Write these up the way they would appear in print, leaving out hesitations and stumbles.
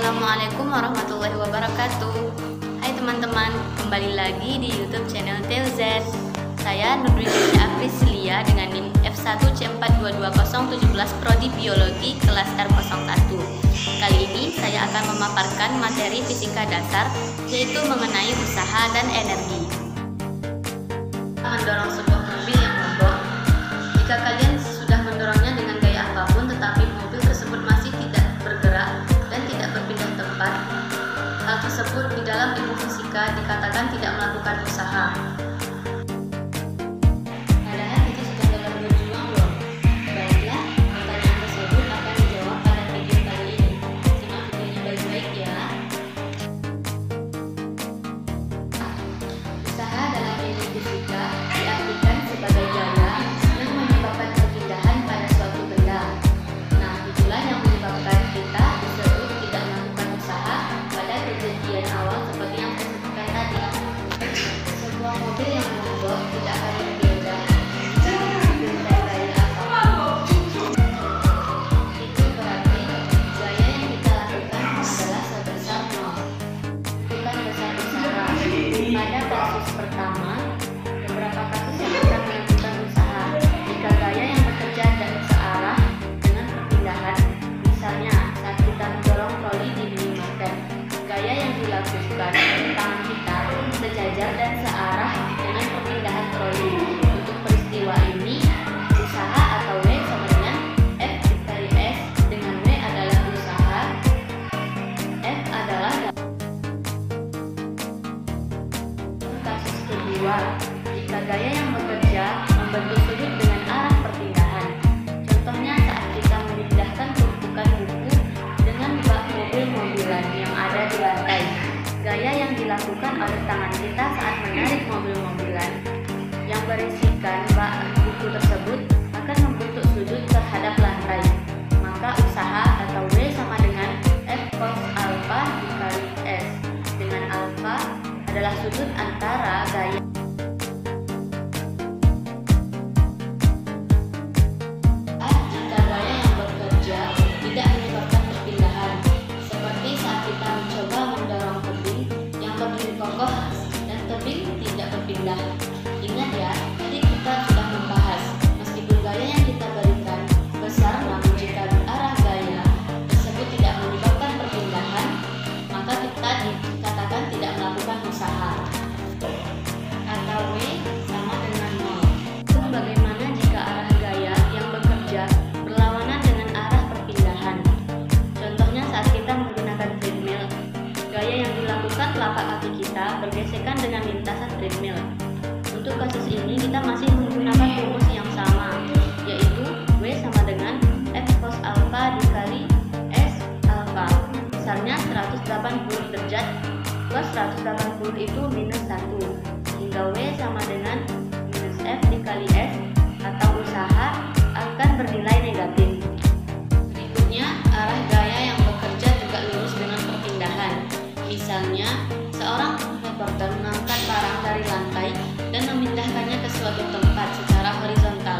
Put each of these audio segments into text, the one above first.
Assalamualaikum warahmatullahi wabarakatuh. Hai teman-teman, kembali lagi di YouTube channel TUZ. Saya Nurdiana Aprislia dengan NIM F1C422017 Prodi Biologi kelas R01. Kali ini saya akan memaparkan materi fisika dasar, yaitu mengenai usaha dan energi. Mendorong sebuah mobil yang mogok. Jika kalian sudah mendorongnya dengan gaya apapun, tetapi mobil tersebut masih tidak bergerak dan tidak berpindah tempat, hal tersebut di dalam ilmu fisika dikatakan tidak melakukan usaha. Padahal kita sudah dalam berjuang loh. Baiklah, pertanyaan tersebut akan dijawab pada video kali ini. Simak videonya baik-baik ya. Usaha dalam ilmu fisika diartikan sebagai gaya yang menyebabkan perpindahan pada suatu benda. Nah, itulah yang menyebabkan kita disebut tidak melakukan usaha pada kejadian awal seperti yang saya sebutkan tadi. Sebuah mobil yang mogok tidak akan berbeda jika diberikan gaya apapun. Itu berarti gaya yang kita lakukan adalah sebesar nol, bukan besar-besaran. Pada kasus pertama, beberapa kasus yang kita melakukan usaha jika gaya yang bekerja dan searah dengan perpindahan. Misalnya, saat kita mendorong troli di minimarket, gaya yang dilakukan oleh tangan kita sejajar dan searah dengan perpindahan troli. Untuk peristiwa ini, usaha atau W sama dengan F dikali S, dengan W adalah usaha, F adalah. Kasus kedua, jika gaya yang bekerja membentuk sudut dengan arah perpindahan. Contohnya saat kita memindahkan tumpukan buku dengan bak mobil-mobilan yang ada di lantai. Gaya yang dilakukan oleh tangan kita saat menarik mobil-mobilan yang berisikan bak buku tersebut akan membentuk sudut terhadap lantai. Maka usaha atau W sama dengan F cos alpha dikali S, dengan alpha adalah sudut antara gaya. Jika gaya yang bekerja tidak menyebabkan perpindahan, seperti saat kita mencoba mendorong tebing yang berdiri kokoh dan tebing tidak berpindah. Ingat ya, tadi kita sudah membahas, meskipun gaya yang kita berikan besar, namun jika arah gaya tersebut tidak menyebabkan perpindahan, maka kita dikatakan tidak melakukan usaha. Atau W sama dengan nol. Bagaimana jika arah gaya yang bekerja berlawanan dengan arah perpindahan? Contohnya saat kita menggunakan treadmill, gaya yang dilakukan telapak kaki kita bergesekan dengan lintasan treadmill. Untuk kasus ini kita masih menggunakan rumus yang sama, yaitu W sama dengan F cos alpha dikali S alpha. Misalnya 180 derajat cos 180 itu minus 1, hingga W sama dengan minus F dikali S atau usaha akan bernilai negatif. Berikutnya, arah gaya yang bekerja juga lurus dengan perpindahan. Misalnya, seorang reporter mengangkat barang dari lantai dan memindahkannya ke suatu tempat secara horizontal,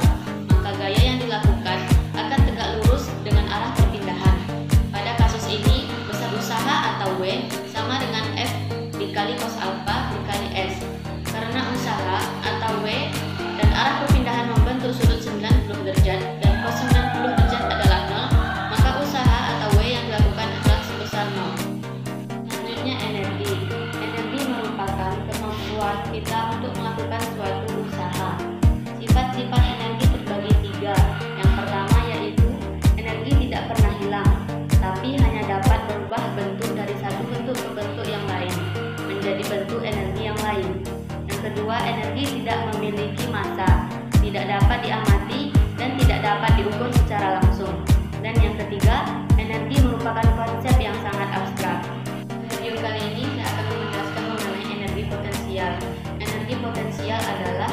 maka gaya yang dilakukan akan tegak lurus dengan arah perpindahan. Pada kasus ini, besar usaha atau W sama dengan F dikali cos alpha dikali S. Karena usaha atau W dan arah perpindahan membentuk sudut 90 derajat dan cos 90 derajat adalah 0, maka usaha atau W yang dilakukan adalah sebesar 0. Selanjutnya energi. Energi merupakan kemampuan kita untuk melakukan suatu usaha. Sifat-sifat energi terbagi 3. Yang pertama yaitu energi tidak pernah hilang, tapi hanya dapat berubah bentuk dari satu bentuk ke bentuk yang lain menjadi bentuk energi yang lain. Yang kedua, energi tidak memiliki massa, tidak dapat diamati dan tidak dapat diukur secara langsung. Dan yang ketiga, energi merupakan konsep yang sangat abstrak. Video kali ini saya akan menjelaskan mengenai energi potensial. Energi potensial adalah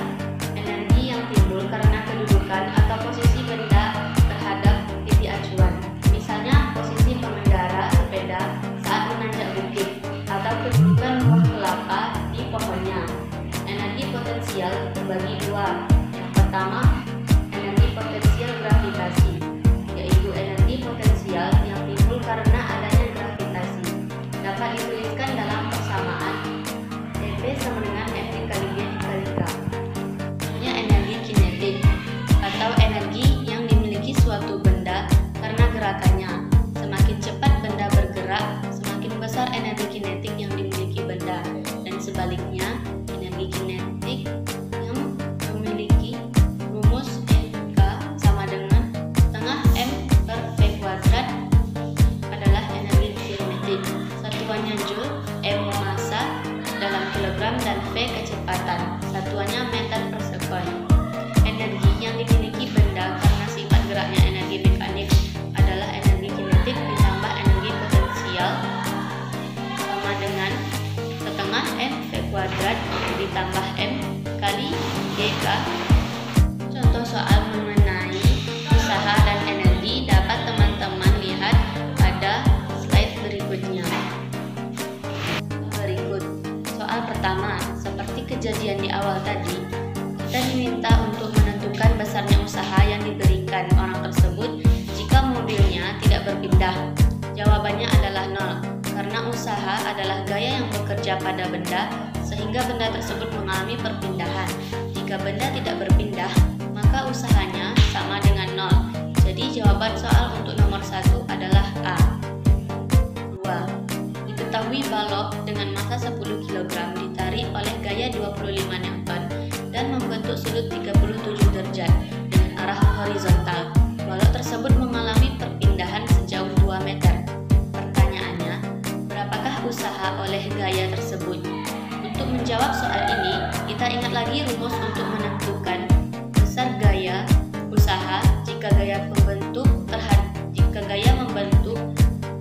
energi yang timbul karena kedudukan atau posisi benda terhadap titik acuan. Misalnya posisi pengendara sepeda saat menanjak bukit atau kedudukan buah kelapa di pohonnya. Energi potensial terbagi 2. Yang pertama, energi potensial gravitasi, yaitu energi potensial Satuannya Joule, M massa dalam kilogram, dan V kecepatan. Satuannya meter per sekon. Energi yang dimiliki benda karena sifat geraknya energi mekanik adalah energi kinetik ditambah energi potensial sama dengan setengah mv kuadrat ditambah m kali gk. Contoh soal mengenai usaha dan energi dapat teman-teman lihat pada slide berikutnya. Berikut soal pertama, seperti kejadian di awal tadi, kita diminta untuk menentukan besarnya usaha yang diberikan orang tersebut jika mobilnya tidak berpindah. Jawabannya adalah 0, karena usaha adalah gaya yang bekerja pada benda sehingga benda tersebut mengalami perpindahan. Jika benda tidak berpindah, maka usahanya sama dengan 0. Jadi jawaban soal untuk nomor 1 adalah A. 2. Diketahui balok dengan massa 10 kg ditarik oleh gaya 25 Newton dan membentuk sudut 37 derajat dengan arah horizontal. Balok tersebut mengalami perpindahan sejauh 2 meter. Pertanyaannya, berapakah usaha oleh gaya tersebut? Untuk menjawab soal ini, kita ingat lagi rumus untuk menentukan besar gaya usaha jika gaya membentuk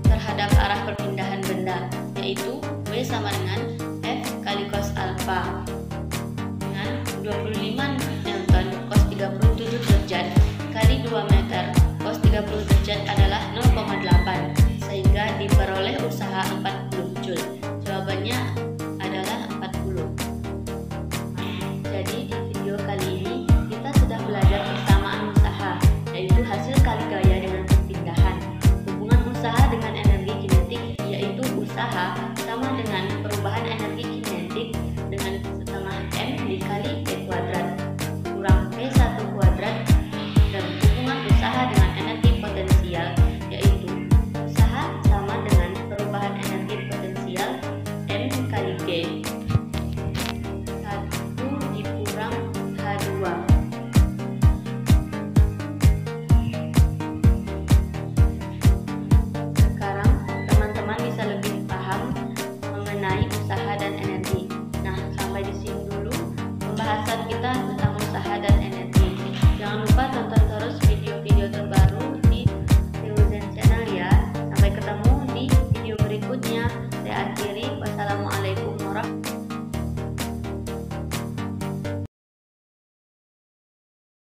terhadap arah perpindahan benda, yaitu W sama dengan F kali cos alpha dengan 25 Newton cos 37 derajat kali 2 meter cos 30 derajat adalah 0,8 sehingga diperoleh usaha 40 Joule. Jawabannya adalah 40. Jadi di video kali ini kita sudah belajar persamaan usaha, yaitu hasil kali gaya dengan perpindahan. Hubungan usaha dengan energi kinetik, yaitu usaha